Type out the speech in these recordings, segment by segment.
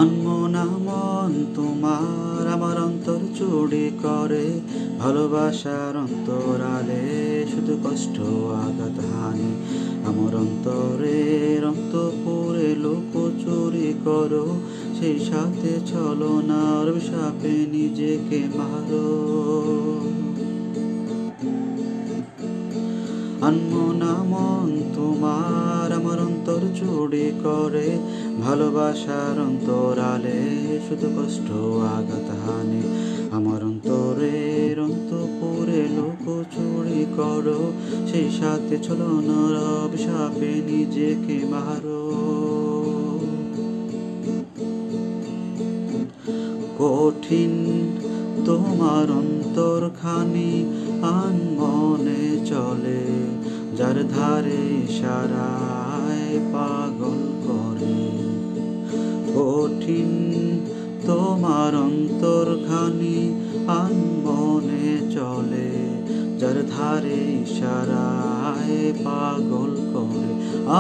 আনমনা মন তোমার আমার অন্তর চুরি করে, ভালোবাসার অন্তরালে শুধু কষ্ট আঘাত হানি। আমার অন্তরের অন্তঃপুরে লুকোচুরি করো, সেই সাথে ছলনার অভিশাপে নিজেকে মারো। আনমনা মন তোমার আমার অন্তর চুরি করে, ভালোবাসার অন্তরালে শুধু কষ্ট আঘাত হানি। আমার অন্তরের অন্তঃপুরে লুকোচুরি করো, সেই সাথে ছলনার অভিশাপে নিজেকে মারো। কঠিন তোমার অন্তরখানি আনমনে চলে, যার ধারে ইশারায় পাগল করে। কঠিন তোমার অন্তরখানি আনমনে চলে, যার ধারে ইশারায় পাগল করে।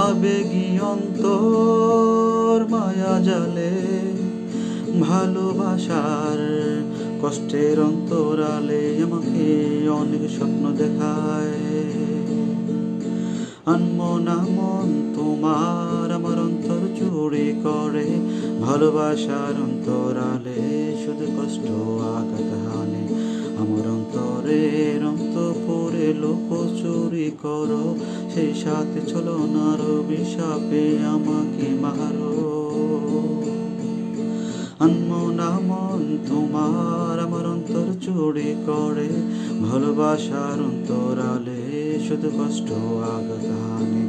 আবেগী অন্তর মায়া জালে, ভালোবাসার কষ্টের অন্তরালে আমাকে অনেক স্বপ্ন দেখায়। আনমনা মন তোমার আমার অন্তর চুরি করে, ভালোবাসার অন্তরালে শুধু কষ্ট আঘাত হানে। আমার অন্তরের অন্তঃপুরে লুকোচুরি করো, সেই সাথে ছলনার অভিশাপে আমাকে মারো। আনমনা মন তোমার আমার অন্তর চুরি করে, ভালোবাসার অন্তরালে শুধু কষ্ট আঘাত হানে।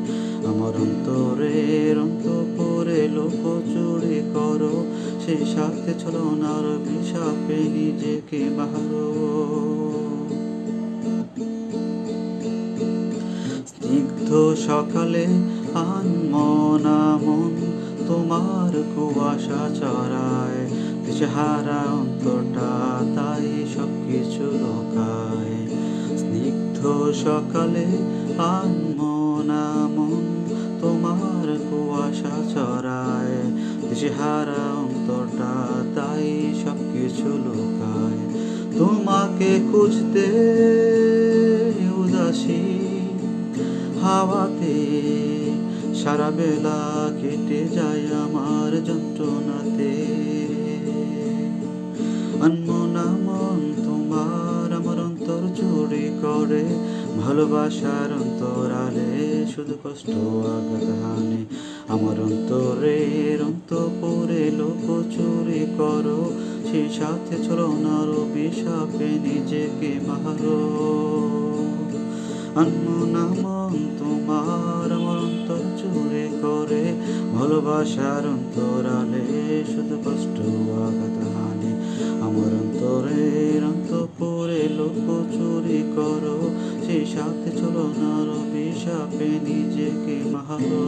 আমার অন্তরের অন্তঃপুরে লুকোচুরি করো, সেই সাথে ছলনার অভিশাপে নিজেকে মারো। স্নিগ্ধ সকালে আনমনা মন তোমার কুয়াশা চড়ায়, দিশেহারা অন্তরটা তাই সবকিছু লোকায়। স্নিগ্ধ সকালে আনমনা মন তোমার কুয়াশা চড়ায়, দিশেহারা অন্তরটা তাই সবকিছু লোকায়। তোমাকে খুঁজতে উদাসী হাওয়াতে সারা বেলা কেটে যায় আমার যন্ত্রণাতে। আনমনা মন তোমার আমার অন্তর চুরি করে, ভালোবাসার অন্তরালে শুধু কষ্ট আঘাত হানে। আমার অন্তরের অন্তঃপুরে লুকোচুরি করো, সেই সাথে ছলনার অভিশাপে নিজেকে মারো। আনমনা মন তোমার আমার অন্তর চুরি করে, ভালোবাসার অন্তরালে শুধু কষ্ট আঘাত হানে। আমার অন্তরের অন্তঃপুরে লুকোচুরি করো, সেই সাথে ছলনার অভিশাপে নিজেকে মারো।